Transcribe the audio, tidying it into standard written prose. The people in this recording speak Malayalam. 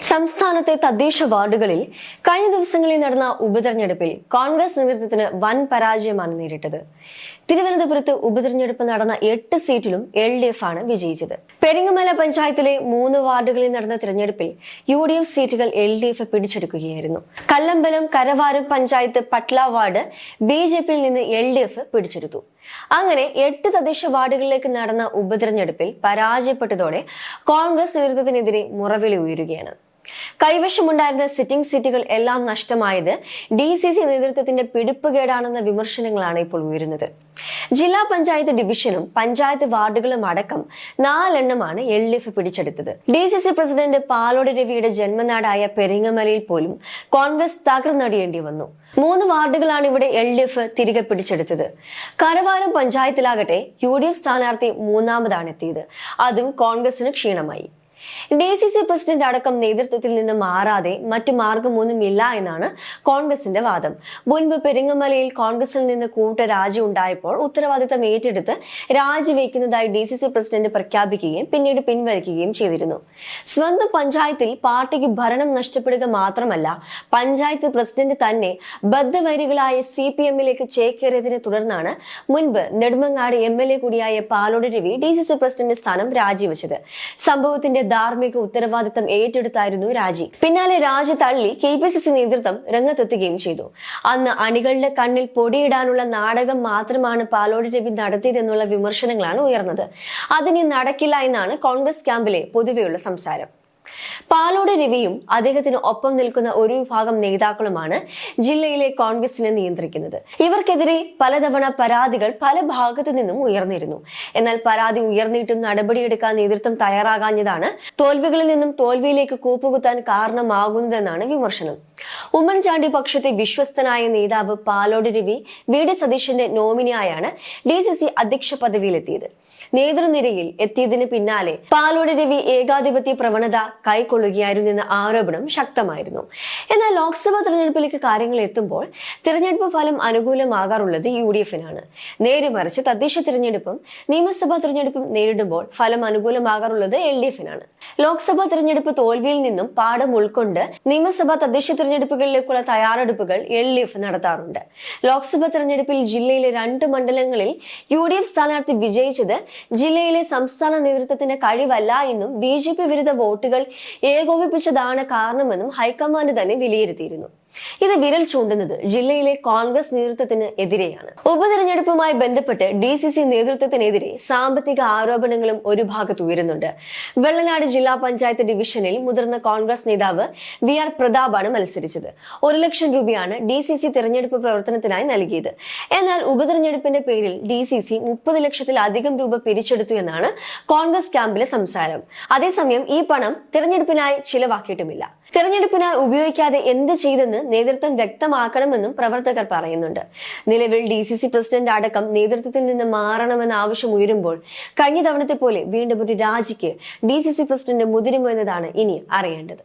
സംസ്ഥാനത്തെ തദ്ദേശ വാർഡുകളിൽ കഴിഞ്ഞ ദിവസങ്ങളിൽ നടന്ന ഉപതെരഞ്ഞെടുപ്പിൽ കോൺഗ്രസ് നേതൃത്വത്തിന് വൻ പരാജയമാണ് നേരിട്ടത്. തിരുവനന്തപുരത്ത് ഉപതെരഞ്ഞെടുപ്പ് നടന്ന 8 സീറ്റിലും LDF ആണ് വിജയിച്ചത്. പെരിങ്ങമല പഞ്ചായത്തിലെ 3 വാർഡുകളിൽ നടന്ന തിരഞ്ഞെടുപ്പിൽ UDF സീറ്റുകൾ LDF പിടിച്ചെടുക്കുകയായിരുന്നു. കല്ലമ്പലം, കരവാരം പഞ്ചായത്ത് പട്ല വാർഡ് BJPയിൽ നിന്ന് LDF പിടിച്ചെടുത്തു. അങ്ങനെ 8 തദ്ദേശ വാർഡുകളിലേക്ക് നടന്ന ഉപതെരഞ്ഞെടുപ്പിൽ പരാജയപ്പെട്ടതോടെ കോൺഗ്രസ് നേതൃത്വത്തിനെതിരെ മുറവിളി ഉയരുകയാണ്. കൈവശമുണ്ടായിരുന്ന സിറ്റിംഗ് സീറ്റുകൾ എല്ലാം നഷ്ടമായത് DCC നേതൃത്വത്തിന്റെ പിടിപ്പുകേടാണെന്ന വിമർശനങ്ങളാണ് ഇപ്പോൾ ഉയരുന്നത്. ജില്ലാ പഞ്ചായത്ത് ഡിവിഷനും പഞ്ചായത്ത് വാർഡുകളും അടക്കം 4 എണ്ണമാണ് LDF പിടിച്ചെടുത്തത്. DCC പ്രസിഡന്റ് പാലോട് രവിയുടെ ജന്മനാടായ പെരിങ്ങമലയിൽ പോലും കോൺഗ്രസ് തകർന്നടിയേണ്ടി വന്നു. 3 വാർഡുകളാണ് ഇവിടെ LDF തിരികെ പിടിച്ചെടുത്തത്. കരവാരം പഞ്ചായത്തിലാകട്ടെ UDF സ്ഥാനാർത്ഥി 3ാമതാണ് എത്തിയത്. അതും കോൺഗ്രസിന് ക്ഷീണമായി. DCC പ്രസിഡന്റ് അടക്കം നേതൃത്വത്തിൽ നിന്ന് മാറാതെ മറ്റു മാർഗമൊന്നുമില്ല എന്നാണ് കോൺഗ്രസിന്റെ വാദം. മുൻപ് പെരിങ്ങമലയിൽ കോൺഗ്രസിൽ നിന്ന് കൂട്ടരാജി ഉണ്ടായപ്പോൾ ഉത്തരവാദിത്തം ഏറ്റെടുത്ത് രാജിവെക്കുന്നതായി DCC പ്രസിഡന്റ് പ്രഖ്യാപിക്കുകയും പിന്നീട് പിൻവലിക്കുകയും ചെയ്തിരുന്നു. സ്വന്തം പഞ്ചായത്തിൽ പാർട്ടിക്ക് ഭരണം നഷ്ടപ്പെടുക മാത്രമല്ല, പഞ്ചായത്ത് പ്രസിഡന്റ് തന്നെ ബദ്ധവൈരികളായ CPMലേക്ക് ചേക്കേറിയതിനെ തുടർന്നാണ് മുൻപ് നെടുമങ്ങാട് MLA കൂടിയായ പാലോട് രവി DCC പ്രസിഡന്റ് സ്ഥാനം രാജിവെച്ചത്. സംഭവത്തിന്റെ ധാർമ്മിക ഉത്തരവാദിത്തം ഏറ്റെടുത്തായിരുന്നു രാജി. പിന്നാലെ രാജി തള്ളി KPCC നേതൃത്വം രംഗത്തെത്തുകയും ചെയ്തു. അന്ന് അണികളുടെ കണ്ണിൽ പൊടിയിടാനുള്ള നാടകം മാത്രമാണ് പാലോട് രവി നടത്തിയതെന്നുള്ള വിമർശനങ്ങളാണ് ഉയർന്നത്. അതിനി നടക്കില്ല എന്നാണ് കോൺഗ്രസ് ക്യാമ്പിലെ പൊതുവെയുള്ള സംസാരം. പാലോട് രവിയും അദ്ദേഹത്തിന് ഒപ്പം നിൽക്കുന്ന ഒരു വിഭാഗം നേതാക്കളുമാണ് ജില്ലയിലെ കോൺഗ്രസിനെ നിയന്ത്രിക്കുന്നത്. ഇവർക്കെതിരെ പലതവണ പരാതികൾ പല ഭാഗത്തു നിന്നും ഉയർന്നിരുന്നു. എന്നാൽ പരാതി ഉയർന്നിട്ടും നടപടിയെടുക്കാൻ നേതൃത്വം തയ്യാറാകാഞ്ഞതാണ് തോൽവികളിൽ നിന്നും തോൽവിയിലേക്ക് കൂപ്പുകുത്താൻ കാരണമാകുന്നതെന്നാണ് വിമർശനം. ഉമ്മൻചാണ്ടി പക്ഷത്തെ വിശ്വസ്തനായ നേതാവ് പാലോട് രവി VD സതീശന്റെ നോമിനിയായാണ് DCC അധ്യക്ഷ പദവിയിലെത്തിയത്. നേതൃനിരയിൽ എത്തിയതിന് പിന്നാലെ പാലോട് രവി ഏകാധിപത്യ പ്രവണത കൈക്കൊള്ളുകയായിരുന്നെന്ന ആരോപണം ശക്തമായിരുന്നു. എന്നാൽ ലോക്സഭാ തെരഞ്ഞെടുപ്പിലേക്ക് കാര്യങ്ങൾ എത്തുമ്പോൾ തിരഞ്ഞെടുപ്പ് ഫലം അനുകൂലമാകാറുള്ളത് UDFനാണ്. നേരെ മറിച്ച് തദ്ദേശ തിരഞ്ഞെടുപ്പും നിയമസഭാ തിരഞ്ഞെടുപ്പും നേരിടുമ്പോൾ ഫലം അനുകൂലമാകാറുള്ളത് LDFനാണ്. ലോക്സഭാ തിരഞ്ഞെടുപ്പ് തോൽവിയിൽ നിന്നും പാഠം ഉൾക്കൊണ്ട് നിയമസഭാ തദ്ദേശ തിരഞ്ഞെടുപ്പുകളിലേക്കുള്ള തയ്യാറെടുപ്പുകൾ LDF നടത്താറുണ്ട്. ലോക്സഭാ തിരഞ്ഞെടുപ്പിൽ ജില്ലയിലെ 2 മണ്ഡലങ്ങളിൽ UDF സ്ഥാനാർത്ഥി വിജയിച്ചത് ജില്ലയിലെ സംസ്ഥാന നേതൃത്വത്തിന്റെ കഴിവല്ല എന്നും BJP വിരുദ്ധ വോട്ടുകൾ ഏകോപിപ്പിച്ചതാണ് കാരണമെന്നും ഹൈക്കമാൻഡ് തന്നെ വിലയിരുത്തിയിരുന്നു. ഇത് വിരൽ ചൂണ്ടുന്നത് ജില്ലയിലെ കോൺഗ്രസ് നേതൃത്വത്തിന് എതിരെയാണ്. ഉപതെരഞ്ഞെടുപ്പുമായി ബന്ധപ്പെട്ട് DCC നേതൃത്വത്തിനെതിരെ സാമ്പത്തിക ആരോപണങ്ങളും ഒരു ഭാഗത്ത് ഉയരുന്നുണ്ട്. വെള്ളനാട് ജില്ലാ പഞ്ചായത്ത് ഡിവിഷനിൽ മുതിർന്ന കോൺഗ്രസ് നേതാവ് VR പ്രതാപാണ് മത്സരിച്ചത്. 1 ലക്ഷം രൂപയാണ് DCC തിരഞ്ഞെടുപ്പ് പ്രവർത്തനത്തിനായി നൽകിയത്. എന്നാൽ ഉപതെരഞ്ഞെടുപ്പിന്റെ പേരിൽ DCC 30 ലക്ഷത്തിലധികം രൂപ പിരിച്ചെടുത്തു എന്നാണ് കോൺഗ്രസ് ക്യാമ്പിലെ സംസാരം. അതേസമയം ഈ പണം തിരഞ്ഞെടുപ്പിനായി ചിലവാക്കിയിട്ടുമില്ല. തിരഞ്ഞെടുപ്പിനായി ഉപയോഗിക്കാതെ എന്ത് ചെയ്തെന്ന് നേതൃത്വം വ്യക്തമാക്കണമെന്നും പ്രവർത്തകർ പറയുന്നുണ്ട്. നിലവിൽ DCC പ്രസിഡന്റ് അടക്കം നേതൃത്വത്തിൽ നിന്ന് മാറണമെന്ന ആവശ്യം ഉയരുമ്പോൾ കഴിഞ്ഞ തവണത്തെ പോലെ വീണ്ടും ഒരു രാജിക്ക് DCC പ്രസിഡന്റ് മുതിരുമോ എന്നതാണ് ഇനി അറിയേണ്ടത്.